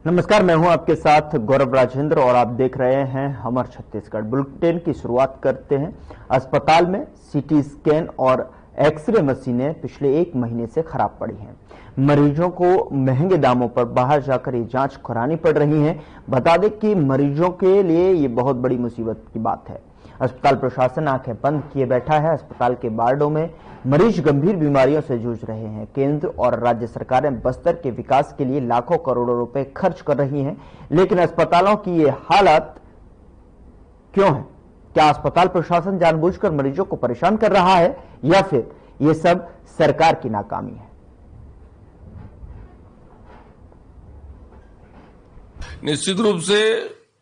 नमस्कार, मैं हूं आपके साथ गौरव राजेंद्र और आप देख रहे हैं हमर छत्तीसगढ़। बुलेटिन की शुरुआत करते हैं। अस्पताल में सीटी स्कैन और एक्सरे मशीनें पिछले 1 महीने से खराब पड़ी हैं। मरीजों को महंगे दामों पर बाहर जाकर ये जांच करानी पड़ रही है। बता दें कि मरीजों के लिए ये बहुत बड़ी मुसीबत की बात है। अस्पताल प्रशासन आंखें बंद किए बैठा है। अस्पताल के वार्डों में मरीज गंभीर बीमारियों से जूझ रहे हैं। केंद्र और राज्य सरकारें बस्तर के विकास के लिए लाखों करोड़ों रुपए खर्च कर रही हैं, लेकिन अस्पतालों की ये हालत क्यों है? क्या अस्पताल प्रशासन जानबूझकर मरीजों को परेशान कर रहा है या फिर ये सब सरकार की नाकामी है? निश्चित रूप से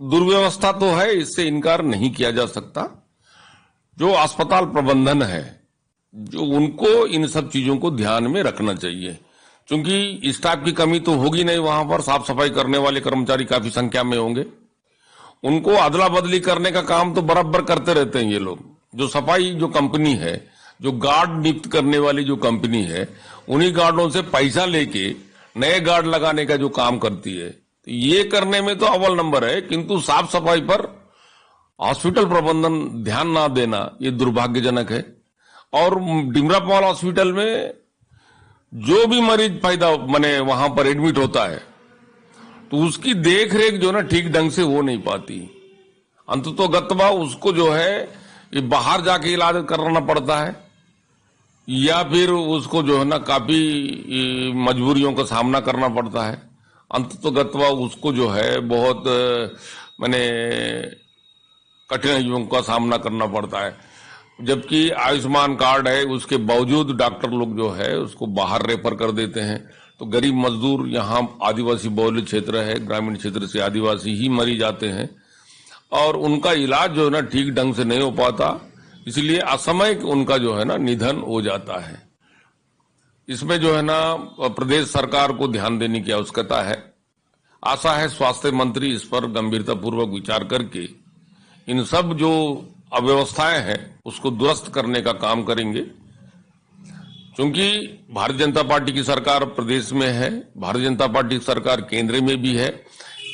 दुर्व्यवस्था तो है, इससे इनकार नहीं किया जा सकता। जो अस्पताल प्रबंधन है, जो उनको इन सब चीजों को ध्यान में रखना चाहिए, क्योंकि स्टाफ की कमी तो होगी नहीं। वहां पर साफ सफाई करने वाले कर्मचारी काफी संख्या में होंगे। उनको अदला बदली करने का काम तो बराबर करते रहते हैं ये लोग। जो सफाई जो कंपनी है, जो गार्ड नियुक्त करने वाली जो कंपनी है, उन्हीं गार्डों से पैसा लेके नए गार्ड लगाने का जो काम करती है, तो ये करने में तो अव्वल नंबर है। किंतु साफ सफाई पर हॉस्पिटल प्रबंधन ध्यान ना देना ये दुर्भाग्यजनक है। और डिमरापाल हॉस्पिटल में जो भी मरीज पैदा माने वहां पर एडमिट होता है, तो उसकी देख रेख जो ना ठीक ढंग से हो नहीं पाती। अंततोगत्वा उसको जो है ये बाहर जाके इलाज कराना पड़ता है, या फिर उसको जो है ना काफी मजबूरियों का सामना करना पड़ता है। अंततोगत्वा उसको जो है बहुत माने कठिनाइयों का सामना करना पड़ता है। जबकि आयुष्मान कार्ड है, उसके बावजूद डॉक्टर लोग जो है उसको बाहर रेफर कर देते हैं। तो गरीब मजदूर, यहाँ आदिवासी बहुल क्षेत्र है, ग्रामीण क्षेत्र से आदिवासी ही मरीज आते हैं और उनका इलाज जो है ना ठीक ढंग से नहीं हो पाता, इसलिए असमय उनका जो है ना निधन हो जाता है। इसमें जो है ना प्रदेश सरकार को ध्यान देने की आवश्यकता है। आशा है स्वास्थ्य मंत्री इस पर गंभीरतापूर्वक विचार करके इन सब जो अव्यवस्थाएं हैं उसको दुरुस्त करने का काम करेंगे। क्योंकि भारतीय जनता पार्टी की सरकार प्रदेश में है, भारतीय जनता पार्टी की सरकार केंद्र में भी है।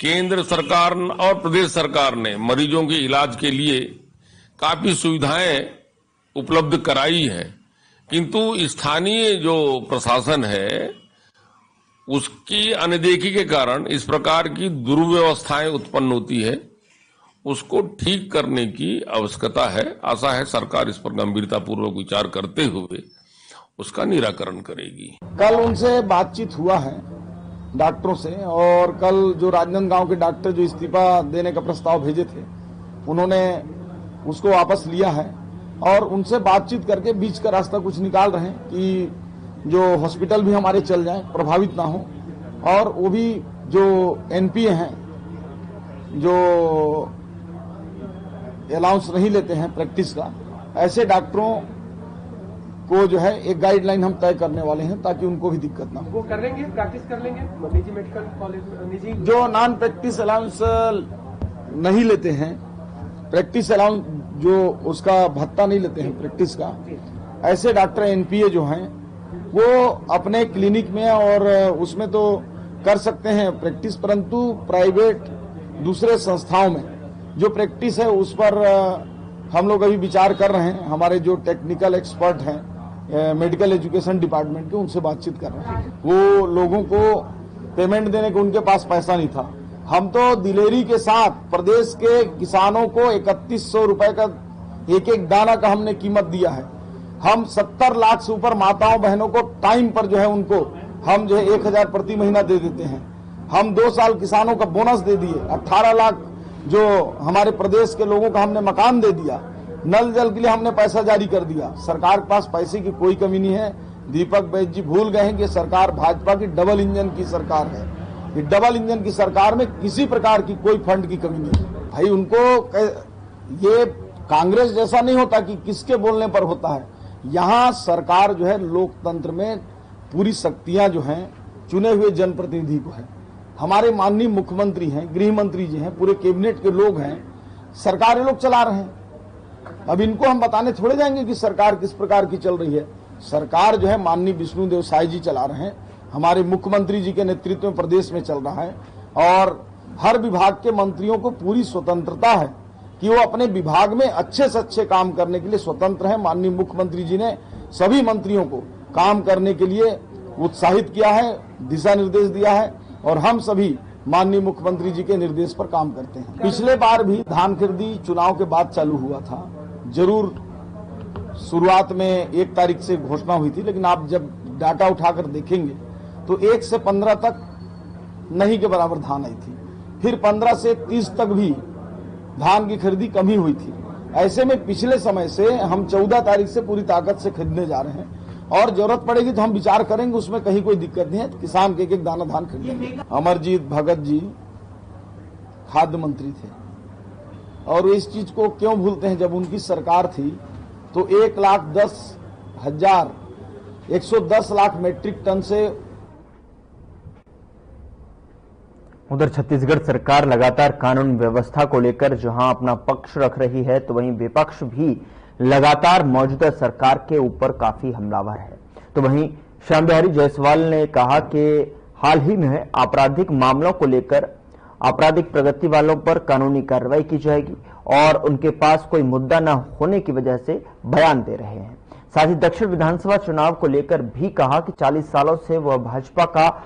केंद्र सरकार और प्रदेश सरकार ने मरीजों के इलाज के लिए काफी सुविधाएं उपलब्ध कराई हैं, किंतु स्थानीय जो प्रशासन है उसकी अनदेखी के कारण इस प्रकार की दुर्व्यवस्थाएं उत्पन्न होती है। उसको ठीक करने की आवश्यकता है। आशा है सरकार इस पर गंभीरतापूर्वक विचार करते हुए उसका निराकरण करेगी। कल उनसे बातचीत हुआ है डॉक्टरों से, और कल जो राजनांदगांव के डॉक्टर जो इस्तीफा देने का प्रस्ताव भेजे थे, उन्होंने उसको वापस लिया है और उनसे बातचीत करके बीच का रास्ता कुछ निकाल रहे हैं कि जो हॉस्पिटल भी हमारे चल जाएं, प्रभावित ना हो, और वो भी जो एनपीए हैं, जो अलाउंस नहीं लेते हैं प्रैक्टिस का, ऐसे डॉक्टरों को जो है एक गाइडलाइन हम तय करने वाले हैं ताकि उनको भी दिक्कत ना हो। वो कर लेंगे, प्रैक्टिस कर लेंगे निजी मेडिकल कॉलेज, निजी जो नॉन प्रैक्टिस अलाउंस नहीं लेते हैं, प्रैक्टिस अलाउंस जो उसका भत्ता नहीं लेते हैं प्रैक्टिस का, ऐसे डॉक्टर एनपीए जो हैं वो अपने क्लिनिक में और उसमें तो कर सकते हैं प्रैक्टिस, परंतु प्राइवेट दूसरे संस्थाओं में जो प्रैक्टिस है उस पर हम लोग अभी विचार कर रहे हैं। हमारे जो टेक्निकल एक्सपर्ट हैं मेडिकल एजुकेशन डिपार्टमेंट के, उनसे बातचीत कर रहे हैं। वो लोगों को पेमेंट देने को उनके पास पैसा नहीं था। हम तो दिलेरी के साथ प्रदेश के किसानों को 3100 रुपए का एक एक दाना का हमने कीमत दिया है। हम 70 लाख से ऊपर माताओं बहनों को टाइम पर जो है उनको हम जो है 1000 प्रति महीना दे देते हैं। हम 2 साल किसानों का बोनस दे दिए। 18 लाख जो हमारे प्रदेश के लोगों का हमने मकान दे दिया। नल जल के लिए हमने पैसा जारी कर दिया। सरकार के पास पैसे की कोई कमी नहीं है। दीपक बैज जी भूल गए हैं कि सरकार भाजपा की डबल इंजन की सरकार है। ये डबल इंजन की सरकार में किसी प्रकार की कोई फंड की कमी नहीं है। भाई उनको ये कांग्रेस जैसा नहीं होता कि किसके बोलने पर होता है। यहाँ सरकार जो है लोकतंत्र में पूरी शक्तियां जो हैं चुने हुए जनप्रतिनिधि को है। हमारे माननीय मुख्यमंत्री हैं, गृह मंत्री जी हैं, पूरे कैबिनेट के लोग हैं, सरकार ये लोग चला रहे हैं। अब इनको हम बताने थोड़े जाएंगे कि सरकार किस प्रकार की चल रही है। सरकार जो है माननीय विष्णुदेव साय जी चला रहे हैं, हमारे मुख्यमंत्री जी के नेतृत्व में प्रदेश में चल रहा है। और हर विभाग के मंत्रियों को पूरी स्वतंत्रता है कि वो अपने विभाग में अच्छे से अच्छे काम करने के लिए स्वतंत्र है। माननीय मुख्यमंत्री जी ने सभी मंत्रियों को काम करने के लिए उत्साहित किया है, दिशा निर्देश दिया है और हम सभी माननीय मुख्यमंत्री जी के निर्देश पर काम करते हैं। पिछले बार भी धान खरीदी चुनाव के बाद चालू हुआ था। जरूर शुरुआत में 1 तारीख से घोषणा हुई थी, लेकिन आप जब डाटा उठाकर देखेंगे तो 1 से 15 तक नहीं के बराबर धान आई थी। फिर 15 से 30 तक भी धान की खरीदी कमी हुई थी। ऐसे में पिछले समय से हम 14 तारीख से पूरी ताकत से खरीदने जा रहे हैं और जरूरत पड़ेगी तो हम विचार करेंगे, उसमें कहीं कोई दिक्कत नहीं है। किसान के एक दाना धान खरीदेंगे। अमरजीत भगत जी खाद्य मंत्री थे और इस चीज को क्यों भूलते हैं, जब उनकी सरकार थी तो 1,10 लाख मेट्रिक टन से। उधर छत्तीसगढ़ सरकार लगातार कानून व्यवस्था को लेकर जहां अपना पक्ष रख रही है, तो वहीं विपक्ष भी लगातार मौजूदा सरकार के ऊपर काफी हमलावर है। तो वहीं श्याम बिहारी जायसवाल ने कहा कि हाल ही में आपराधिक मामलों को लेकर आपराधिक प्रगति वालों पर कानूनी कार्रवाई की जाएगी और उनके पास कोई मुद्दा न होने की वजह से बयान दे रहे हैं। साथ ही दक्षिण विधानसभा चुनाव को लेकर भी कहा कि 40 सालों से वह भाजपा का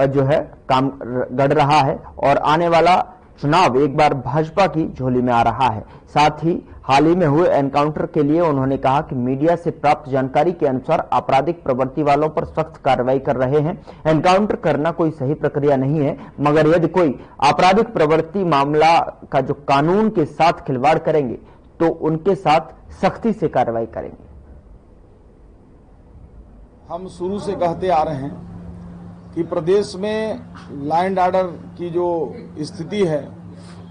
जो है काम गढ़ रहा है और आने वाला चुनाव एक बार भाजपा की झोली में आ रहा है। साथ ही हाल ही में हुए एनकाउंटर के लिए उन्होंने कहा कि मीडिया से प्राप्त जानकारी के अनुसार आपराधिक प्रवृत्ति वालों पर सख्त कार्रवाई कर रहे हैं। एनकाउंटर करना कोई सही प्रक्रिया नहीं है, मगर यदि कोई आपराधिक प्रवृत्ति मामला का जो कानून के साथ खिलवाड़ करेंगे तो उनके साथ सख्ती से कार्रवाई करेंगे। हम शुरू से कहते आ रहे हैं कि प्रदेश में लॉ एंड ऑर्डर की जो स्थिति है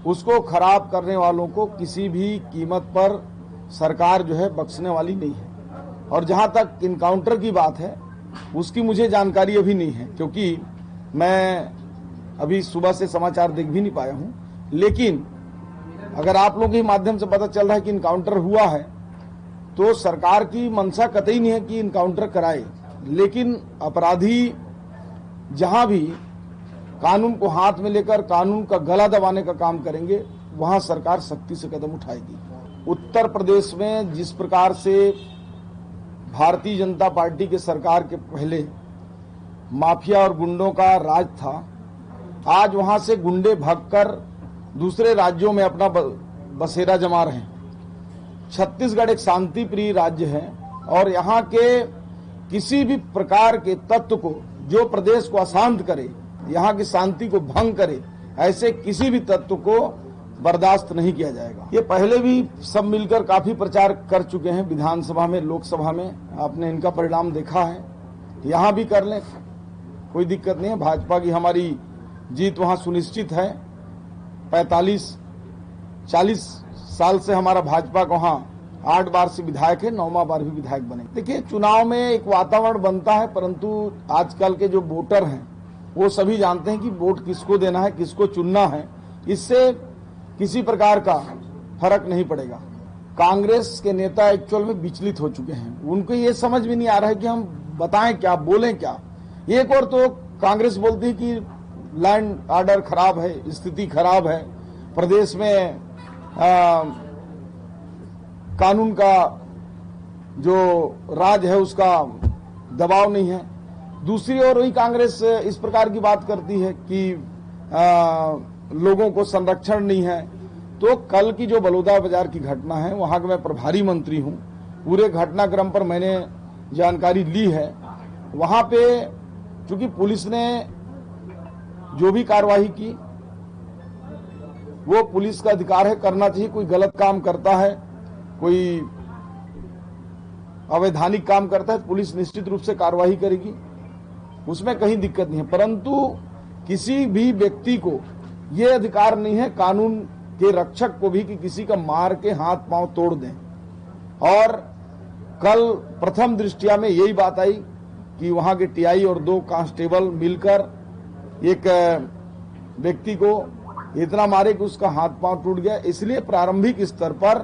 उसको खराब करने वालों को किसी भी कीमत पर सरकार जो है बख्शने वाली नहीं है। और जहां तक इनकाउंटर की बात है उसकी मुझे जानकारी अभी नहीं है, क्योंकि मैं अभी सुबह से समाचार देख भी नहीं पाया हूं। लेकिन अगर आप लोगों के माध्यम से पता चल रहा है कि इनकाउंटर हुआ है तो सरकार की मंशा कतई नहीं है कि इनकाउंटर कराए, लेकिन अपराधी जहां भी कानून को हाथ में लेकर कानून का गला दबाने का काम करेंगे वहां सरकार सख्ती से कदम उठाएगी। उत्तर प्रदेश में जिस प्रकार से भारतीय जनता पार्टी के सरकार के पहले माफिया और गुंडों का राज था, आज वहां से गुंडे भागकर दूसरे राज्यों में अपना बसेरा जमा रहे हैं। छत्तीसगढ़ एक शांति प्रिय राज्य है और यहाँ के किसी भी प्रकार के तत्व को जो प्रदेश को अशांत करे, यहाँ की शांति को भंग करे, ऐसे किसी भी तत्व को बर्दाश्त नहीं किया जाएगा। ये पहले भी सब मिलकर काफी प्रचार कर चुके हैं विधानसभा में, लोकसभा में, आपने इनका परिणाम देखा है। यहाँ भी कर लें, कोई दिक्कत नहीं है। भाजपा की हमारी जीत वहाँ सुनिश्चित है। 40 साल से हमारा भाजपा को वहाँ 8 बार से विधायक है, 9वां बार भी विधायक बने। देखिए, चुनाव में एक वातावरण बनता है, परंतु आजकल के जो वोटर हैं वो सभी जानते हैं कि वोट किसको देना है, किसको चुनना है। इससे किसी प्रकार का फर्क नहीं पड़ेगा। कांग्रेस के नेता एक्चुअल में विचलित हो चुके हैं। उनको ये समझ में नहीं आ रहा है कि हम बताएं क्या, बोलें क्या। एक और तो कांग्रेस बोलती है कि लॉ एंड ऑर्डर खराब है, स्थिति खराब है, प्रदेश में कानून का जो राज है उसका दबाव नहीं है। दूसरी ओर वही कांग्रेस इस प्रकार की बात करती है कि लोगों को संरक्षण नहीं है। तो कल की जो बलौदा बाजार की घटना है, वहां का मैं प्रभारी मंत्री हूं, पूरे घटनाक्रम पर मैंने जानकारी ली है। वहां पे चूंकि पुलिस ने जो भी कार्रवाई की वो पुलिस का अधिकार है, करना चाहिए। कोई गलत काम करता है, कोई अवैधानिक काम करता है, पुलिस निश्चित रूप से कार्रवाई करेगी, उसमें कहीं दिक्कत नहीं है। परंतु किसी भी व्यक्ति को यह अधिकार नहीं है, कानून के रक्षक को भी, कि किसी का मार के हाथ पांव तोड़ दें। और कल प्रथम दृष्टिया में यही बात आई कि वहां के टीआई और 2 कांस्टेबल मिलकर एक व्यक्ति को इतना मारे कि उसका हाथ पांव टूट गया। इसलिए प्रारंभिक स्तर पर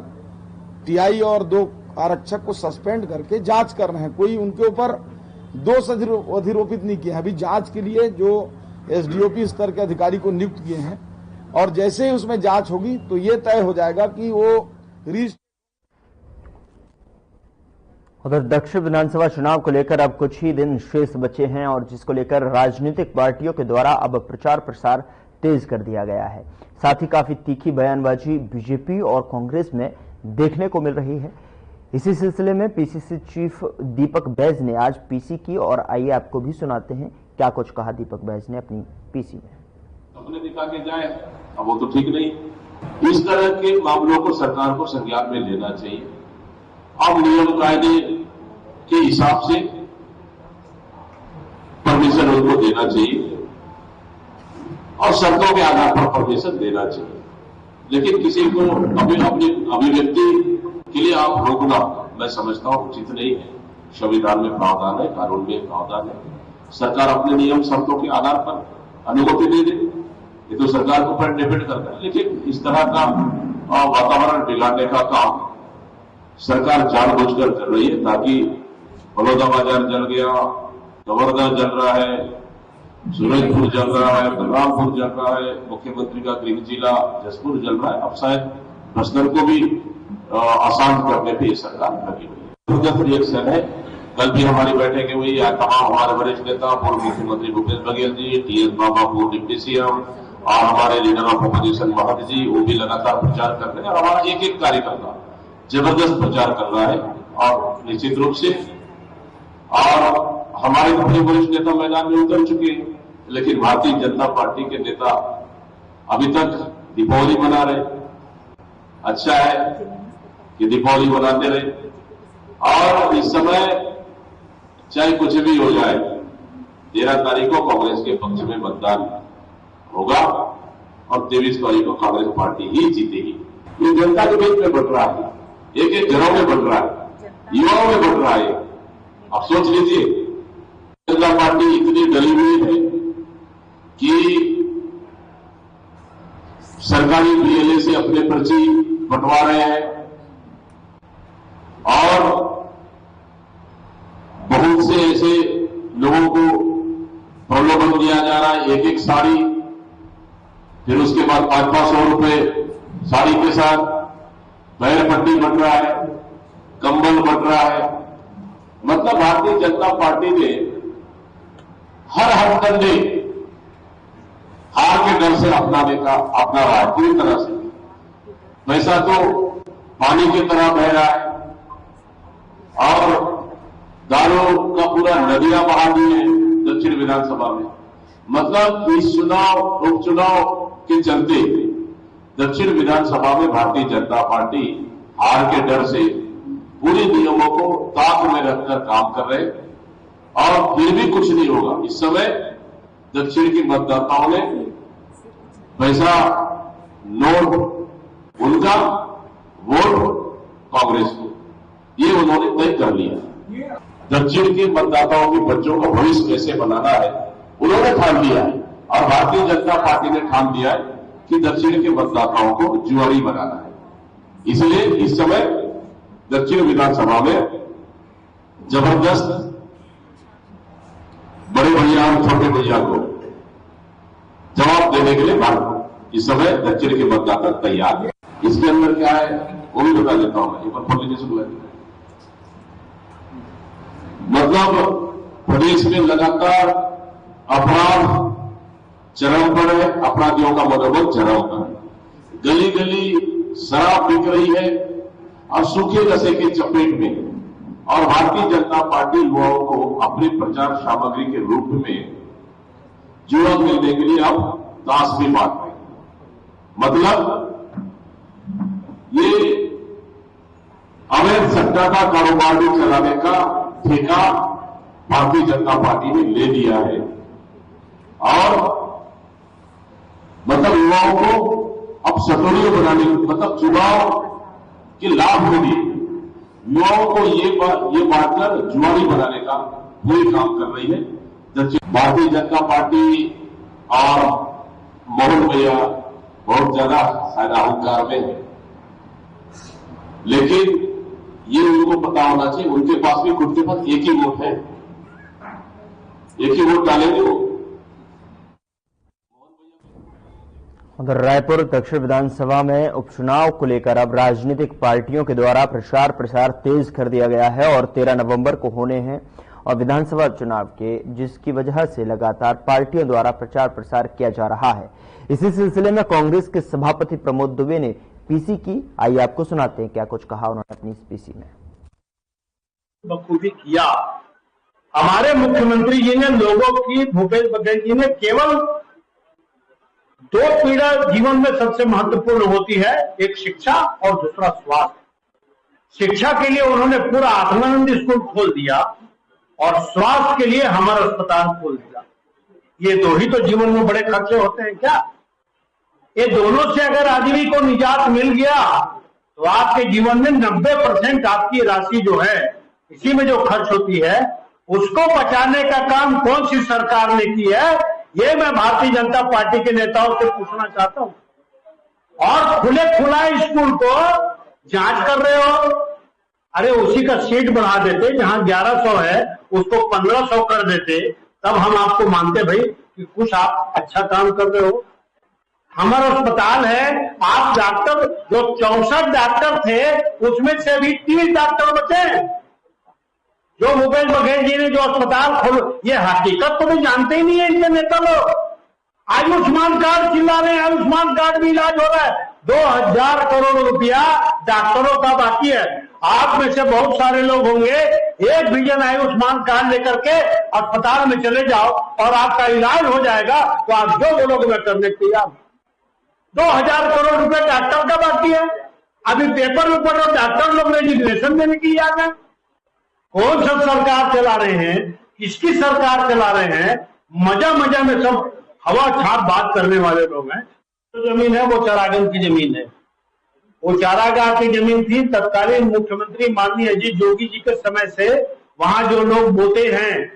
टीआई और 2 आरक्षक को सस्पेंड करके जांच कर रहे हैं। कोई उनके ऊपर दोष अधिरोपित नहीं किया। अभी जांच के लिए जो एसडीओपी स्तर के अधिकारी को नियुक्त किए हैं और जैसे ही उसमें जांच होगी तो ये तय हो जाएगा कि वो उधर दक्षिण विधानसभा चुनाव को लेकर अब कुछ ही दिन शेष बचे हैं और जिसको लेकर राजनीतिक पार्टियों के द्वारा अब प्रचार प्रसार तेज कर दिया गया है। साथ ही काफी तीखी बयानबाजी बीजेपी और कांग्रेस में देखने को मिल रही है। इसी सिलसिले में पीसीसी चीफ दीपक बैज ने आज पीसी की और आइए आपको भी सुनाते हैं क्या कुछ कहा दीपक बैज ने अपनी पीसी में। अपने दिखा के जाए अब वो तो ठीक नहीं। इस तरह के मामलों को सरकार को संज्ञान में लेना चाहिए। अब नियम कायदे के हिसाब से परमिशन उनको देना चाहिए और शर्तों के आधार पर परमिशन देना चाहिए, लेकिन किसी को अपनी अभिव्यक्ति के लिए आप रोकना मैं समझता हूं उचित नहीं है। संविधान में प्रावधान है, कानून में प्रावधान है, सरकार अपने नियम शर्तों के आधार पर अनुमति दे दे, ये तो सरकार को पर डिपेंड करता है। लेकिन इस तरह का वातावरण बिगाड़ने का काम सरकार जानबूझकर कर रही है ताकि बलौदा बाजार जल गया, कवर्धा जल रहा है, सूरजपुर जल रहा है, बलरामपुर जल रहा है, मुख्यमंत्री का गृह जिला जसपुर जल रहा है। अब शायद प्रश्न को भी अशांत करने पर यह सरकार लगी हुई है। रिएक्शन है। कल भी हमारी बैठक हुई, तमाम हमारे वरिष्ठ नेता पूर्व मुख्यमंत्री भूपेश बघेल जी, टीएस बाबा पूर्व डिप्टी सीएम और हमारे लीडर ऑफ अपोजिशन महंत जी, वो भी लगातार प्रचार कर रहे हैं और हमारा एक एक कार्यकर्ता जबरदस्त प्रचार कर रहा है और निश्चित रूप से और हमारे अपने वरिष्ठ नेता मैदान में उतर चुके हैं। लेकिन भारतीय जनता पार्टी के नेता अभी तक दीपावली मना रहे। अच्छा है कि दीपावली मनाते रहे और इस समय चाहे कुछ भी हो जाए 13 तारीख को कांग्रेस के पक्ष में मतदान होगा और 23 तारीख को कांग्रेस पार्टी ही जीतेगी। ये जनता के बीच में बट रहा है, एक एक घरों में बट रहा है, युवाओं में बट रहा है। आप सोच लीजिए जनता पार्टी इतनी डरी हुई है कि सरकारी बीएलए से अपने पर्ची बंटवा रहे हैं और बहुत से ऐसे लोगों को प्रलोभन दिया जा रहा है। एक एक साड़ी, फिर उसके बाद 500-500 रुपए साड़ी के साथ पैर पट्टी बन रहा है, कंबल बन रहा है। मतलब भारतीय जनता पार्टी ने हर हथकंडे हार के डर से अपना रहा है पूरी तरह से। पैसा तो पानी की तरह बह रहा है और दारू का पूरा नदियां बहा दी है दक्षिण विधानसभा में। मतलब इस उपचुनाव के चलते दक्षिण विधानसभा में भारतीय जनता पार्टी हार के डर से पूरे नियमों को ताक में रखकर काम कर रहे और फिर भी कुछ नहीं होगा। इस समय दक्षिण के मतदाताओं ने पैसा नोट उनका, वोट कांग्रेस को, ये उन्होंने तय कर लिया। दक्षिण के मतदाताओं के बच्चों का भविष्य कैसे बनाना है उन्होंने ठान लिया है और भारतीय जनता पार्टी ने ठान लिया है कि दक्षिण के मतदाताओं को जुआरी बनाना है। इसलिए इस समय दक्षिण विधानसभा में जबरदस्त बड़े भैया और छोटे भैया को जवाब देने के लिए इस समय दक्षिण के मतदाता तैयार है। इसके अंदर क्या है वो भी बता देता हूं मैं, एक बार खोल लीजिए सुन लेते। मतलब प्रदेश में लगातार अपराध चरम पर है, अपराधियों का मनोबल चरम पर है। गली गली शराब बिक रही है और सूखे नशे के चपेट में और भारतीय जनता पार्टी युवाओं को अपनी प्रचार सामग्री के रूप में जुआ खेलने के लिए अब ताश भी बांट रही है। मतलब ये अवैध सट्टा का कारोबार भी चलाने का ठेका भारतीय जनता पार्टी ने ले लिया है और मतलब युवाओं को अब सटोरियों बनाने, मतलब चुनाव के लाभ के लिए युवाओं को ये बांटकर जुआरी बनाने का पूरी काम कर रही है भारतीय जनता पार्टी। और मोहन भैया बहुत ज्यादा शायद अहंकार में है, लेकिन ये उनको पता होना चाहिए उनके पास भी खुद के पास एक ही वोट है, एक ही वोट डालेंगे वो। उधर रायपुर दक्षिण विधानसभा में उपचुनाव को लेकर अब राजनीतिक पार्टियों के द्वारा प्रचार प्रसार तेज कर दिया गया है और 13 नवंबर को होने हैं और विधानसभा चुनाव के, जिसकी वजह से लगातार पार्टियों द्वारा प्रचार प्रसार किया जा रहा है। इसी सिलसिले में कांग्रेस के सभापति प्रमोद दुबे ने पीसी की। आइए आपको सुनाते हैं क्या कुछ कहा उन्होंने अपनी इस पीसी में। बखूबी किया हमारे मुख्यमंत्री जी ने, लोगों की, भूपेश बघेल जी ने केवल 2 पीड़ा जीवन में सबसे महत्वपूर्ण होती है, एक शिक्षा और दूसरा स्वास्थ्य। शिक्षा के लिए उन्होंने पूरा आत्मानंद स्कूल खोल दिया और स्वास्थ्य के लिए हमारा अस्पताल खोल दिया। ये 2 ही तो जीवन में बड़े खर्चे होते हैं क्या? ये दोनों से अगर आदमी को निजात मिल गया तो आपके जीवन में 90% आपकी राशि जो है इसी में जो खर्च होती है, उसको बचाने का काम कौन सी सरकार ने की है, ये मैं भारतीय जनता पार्टी के नेताओं से पूछना चाहता हूं। और खुले खुला स्कूल को जांच कर रहे हो। अरे उसी का सीट बढ़ा देते, जहां 1100 है उसको 1500 कर देते, तब हम आपको मानते भाई कि कुछ आप अच्छा काम कर रहे हो। हमारा अस्पताल है, आप डॉक्टर जो 64 डॉक्टर थे उसमें से भी 30 डॉक्टर बचे। जो भूपेश बघेल जी ने जो अस्पताल खोल, ये हकीकत तो भी जानते ही नहीं है इनके नेता लोग। आयुष्मान कार्ड चिल्ला रहे हैं, आयुष्मान कार्ड भी इलाज हो रहा है। 2000 करोड़ रुपया डॉक्टरों का बाकी है। आप में से बहुत सारे लोग होंगे, एक विजन आयुष्मान कार्ड लेकर के अस्पताल में चले जाओ और आपका इलाज हो जाएगा, तो आप जो बोलोगे मैं करने के तैयार। 2000 करोड़ रुपए डॉक्टर का बाकी है। अभी पेपर में पढ़ रहे डॉक्टर लोग रेजिग्नेशन देने की याद है। कौन सा सरकार चला रहे हैं, किसकी सरकार चला रहे हैं? मजा मजा में सब हवा छाप बात करने वाले लोग हैं। तो जमीन है वो चारागन की जमीन है, वो चारागाह की जमीन थी। तत्कालीन मुख्यमंत्री माननीय अजीत जोगी जी के समय से वहां जो लोग बोते हैं,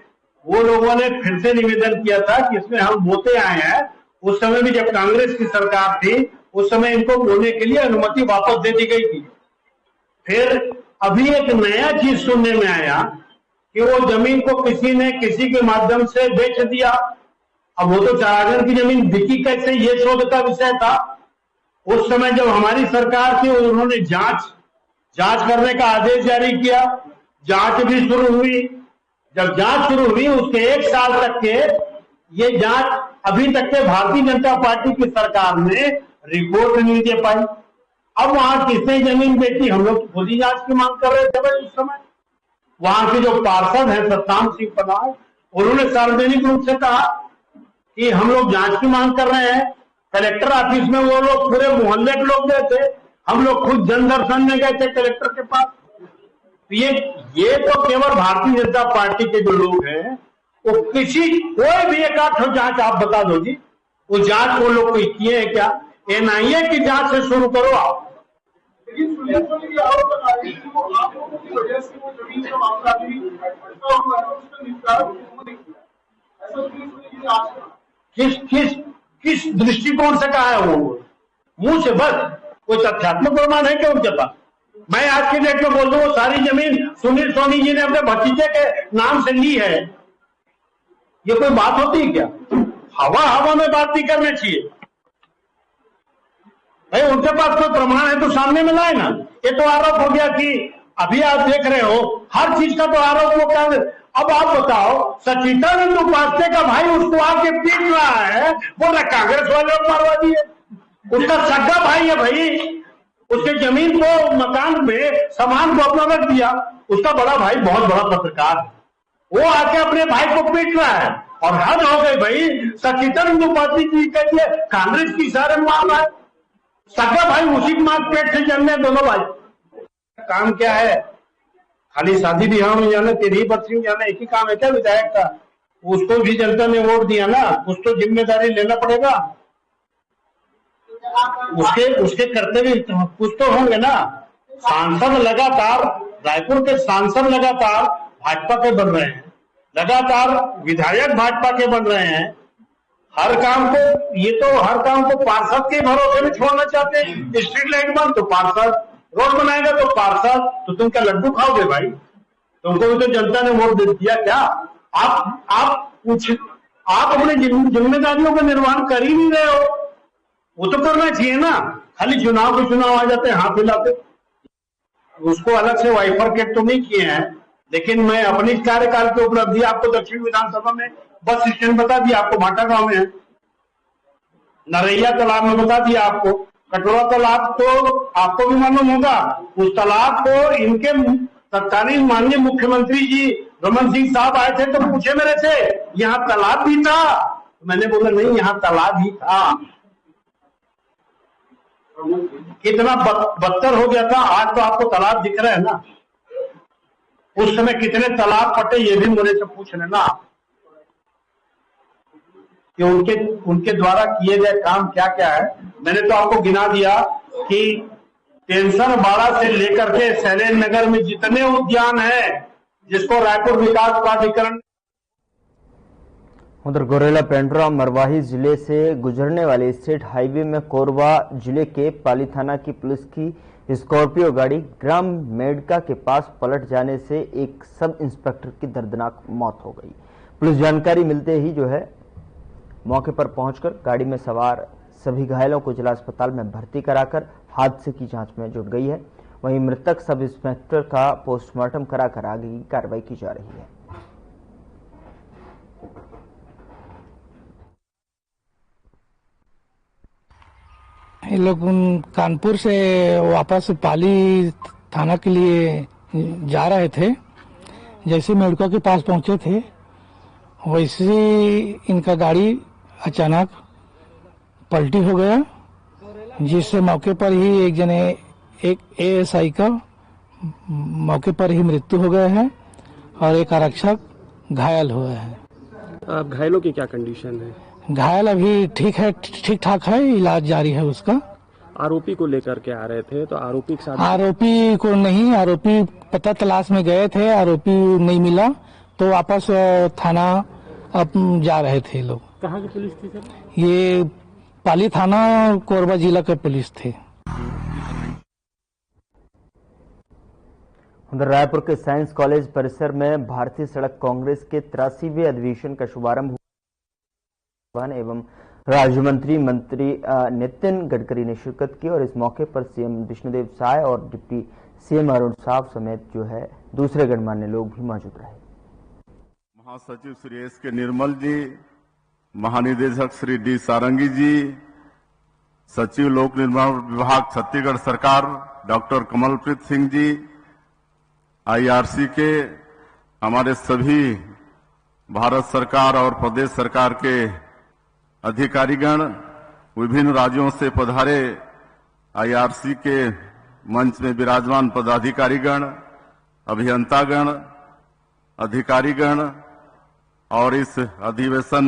वो लोगों ने फिर से निवेदन किया था कि इसमें हम बोते आए हैं। उस समय भी जब कांग्रेस की सरकार थी, उस समय इनको बोने के लिए अनुमति वापस दे दी गई थी। फिर अभी एक नया चीज सुनने में आया कि वो जमीन को किसी ने किसी के माध्यम से बेच दिया। अब वो तो चारागन की जमीन बिकी कैसे, ये शोध का विषय था। उस समय जब हमारी सरकार थी उन्होंने जांच करने का आदेश जारी किया, जांच भी शुरू हुई। जब जांच शुरू हुई उसके 1 साल तक के ये जांच अभी तक के भारतीय जनता पार्टी की सरकार ने रिपोर्ट नहीं दे पाई। अब वहां किसने जमीन बेची, हम लोग खुद ही जांच की मांग कर रहे थे भाई। उस समय वहां के जो पार्षद हैं सतनाम सिंह पनार, उन्होंने सार्वजनिक रूप से कहा कि हम लोग जांच की मांग कर रहे हैं। कलेक्टर ऑफिस में वो लोग पूरे मोहल्ले के लोग गए थे, हम लोग खुद जन दर्शन में गए थे कलेक्टर के पास। ये तो केवल भारतीय जनता पार्टी के जो लोग हैं वो कोई भी एक आठ जांच आप बता दो जी, वो जांच वो लोग कोई किए हैं क्या? एनआईए की जांच से शुरू करो आप। किस दृष्टिकोण से कहा है वो? मुंह से बस, कोई तथ्यात्मक प्रमाण है क्या उनके पास? मैं आज की डेट में बोल दूं वो सारी जमीन सुनील सोनी जी ने अपने भतीजे के नाम से ली है। ये कोई बात होती है क्या? हवा में बात नहीं करना चाहिए भाई। उनके पास कोई प्रमाण है तो सामने में लाए ना। ये तो आरोप हो गया कि अभी आप देख रहे हो हर चीज का तो आरोप वो क्या। अब आप बताओ, सचिदानंद उपाध्याय का भाई उसको आके पीट रहा है, बोल रहा कांग्रेस वाले लोग मारवा दिए। उसका सगा भाई है भाई, उसके जमीन को, मकान में सामान को अपना रख दिया। उसका बड़ा भाई बहुत बड़ा पत्रकार है, वो आके अपने भाई को पीट रहा है। और हद हो गई भाई, सचिदानंद उपाध्याय जी के लिए कांग्रेस की इशारे में मार रहा है। सगा भाई उसी मार पेट से जन्मे दोनों भाई। काम क्या है? खाली शादी ब्याह में जाना, तेरी बच्ची में जाना, एक ही काम है क्या विधायक का? उसको भी जनता ने वोट दिया ना, कुछ तो जिम्मेदारी लेना पड़ेगा। उसके कर्तव्य कुछ तो होंगे ना। सांसद लगातार, रायपुर के सांसद लगातार भाजपा के बन रहे हैं, लगातार विधायक भाजपा के बन रहे हैं। हर काम को पार्षद के भरोसे में छोड़ना चाहते हैं। स्ट्रीट लाइट बंद तो पार्षद, रोड बनाएगा तो पार्षद, तो तुम क्या लड्डू खाओगे भाई? तुमको भी तो जनता ने वोट दे दिया क्या? आप अपनी जिम्मेदारियों का निर्वहन कर ही नहीं रहे हो। वो तो करना चाहिए ना। खाली चुनाव के चुनाव आ जाते हैं, हाथ हिलाते। उसको अलग से वाइफरकेट तो नहीं किए हैं, लेकिन मैं अपनी कार्यकाल की उपलब्धि आपको दक्षिण विधानसभा में बस स्टैंड बता दिया, आपको भाटा गांव में है, नरैया तालाब में बता दिया आपको, कटोरा तालाब तो आपको भी मालूम होगा। उस तालाब को इनके तत्कालीन माननीय मुख्यमंत्री जी रमन सिंह साहब आए थे तो पूछे मेरे से, यहाँ तालाब भी था? मैंने बोला नहीं, यहाँ तालाब ही था। कितना बदतर हो गया था, आज तो आपको तालाब दिख रहा है ना। उस समय कितने तालाब फटे ये भी मुझे से पूछ लेना कि उनके द्वारा किए गए काम क्या क्या है। मैंने तो आपको गिना दिया कि टेंशन बाड़ा से लेकर के शैलेंद्र नगर में जितने उद्यान हैं, जिसको रायपुर विकास प्राधिकरण। उधर गोरेला पेंड्रा मरवाही जिले से गुजरने वाले स्टेट हाईवे में कोरबा जिले के पाली थाना की पुलिस की स्कॉर्पियो गाड़ी ग्राम मेडका के पास पलट जाने से एक सब इंस्पेक्टर की दर्दनाक मौत हो गई। पुलिस जानकारी मिलते ही जो है मौके पर पहुंचकर गाड़ी में सवार सभी घायलों को जिला अस्पताल में भर्ती कराकर हादसे की जांच में जुट गई है। वहीं मृतक सब इंस्पेक्टर का पोस्टमार्टम कराकर आगे की कार्रवाई की जा रही है। ये लोग कानपुर से वापस पाली थाना के लिए जा रहे थे। जैसे मेडका के पास पहुंचे थे वैसे इनका गाड़ी अचानक पलटी हो गया, जिससे मौके पर ही एक एएसआई का मौके पर ही मृत्यु हो गया है और एक आरक्षक घायल हुआ है। घायलों की क्या कंडीशन है? घायल अभी ठीक ठाक है, इलाज जारी है उसका। आरोपी को लेकर के आ रहे थे तो आरोपी के साथ? आरोपी को नहीं, आरोपी पता तलाश में गए थे, आरोपी नहीं मिला तो वापस थाना अब जा रहे थे लोग। कहाँ की पुलिस थी सर? ये पाली थाना कोरबा जिला के पुलिस थे। उधर रायपुर के साइंस कॉलेज परिसर में भारतीय सड़क कांग्रेस के 83वें अधिवेशन का शुभारंभ हुआ एवं राज्य मंत्री नितिन गडकरी ने शिरकत की और इस मौके पर सीएम विष्णुदेव साय और डिप्टी सीएम अरुण साव समेत जो है दूसरे गणमान्य लोग भी मौजूद रहे। महासचिव श्री एस के निर्मल जी, महानिदेशक श्री डी सारंगी जी, सचिव लोक निर्माण विभाग छत्तीसगढ़ सरकार डॉक्टर कमलप्रीत सिंह जी, आईआरसी के हमारे सभी भारत सरकार और प्रदेश सरकार के अधिकारीगण, विभिन्न राज्यों से पधारे आईआरसी के मंच में विराजमान पदाधिकारीगण, अभियंतागण, अधिकारीगण और इस अधिवेशन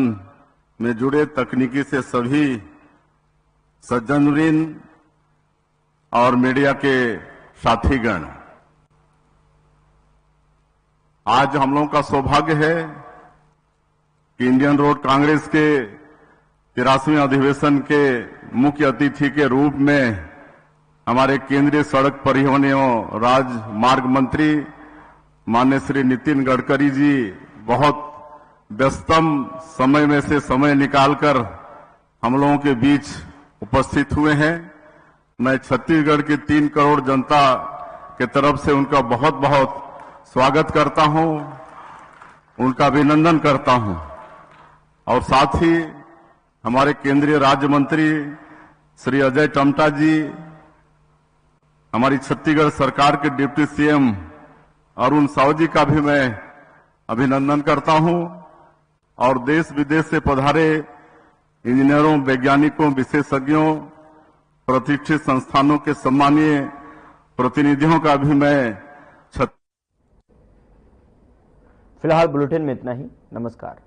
में जुड़े तकनीकी से सभी सज्जनवृंद और मीडिया के साथीगण, आज हम लोगों का सौभाग्य है कि इंडियन रोड कांग्रेस के 83वें अधिवेशन के मुख्य अतिथि के रूप में हमारे केंद्रीय सड़क परिवहन एवं राजमार्ग मंत्री माननीय श्री नितिन गडकरी जी बहुत व्यस्तम समय में से समय निकालकर हम लोगों के बीच उपस्थित हुए हैं। मैं छत्तीसगढ़ की 3 करोड़ जनता के तरफ से उनका बहुत बहुत स्वागत करता हूं, उनका अभिनंदन करता हूं और साथ ही हमारे केंद्रीय राज्य मंत्री श्री अजय टमटा जी, हमारी छत्तीसगढ़ सरकार के डिप्टी सीएम अरुण साव जी का भी मैं अभिनंदन करता हूं और देश विदेश से पधारे इंजीनियरों, वैज्ञानिकों, विशेषज्ञों, प्रतिष्ठित संस्थानों के सम्मानीय प्रतिनिधियों का भी मैं फिलहाल बुलेटिन में इतना ही। नमस्कार।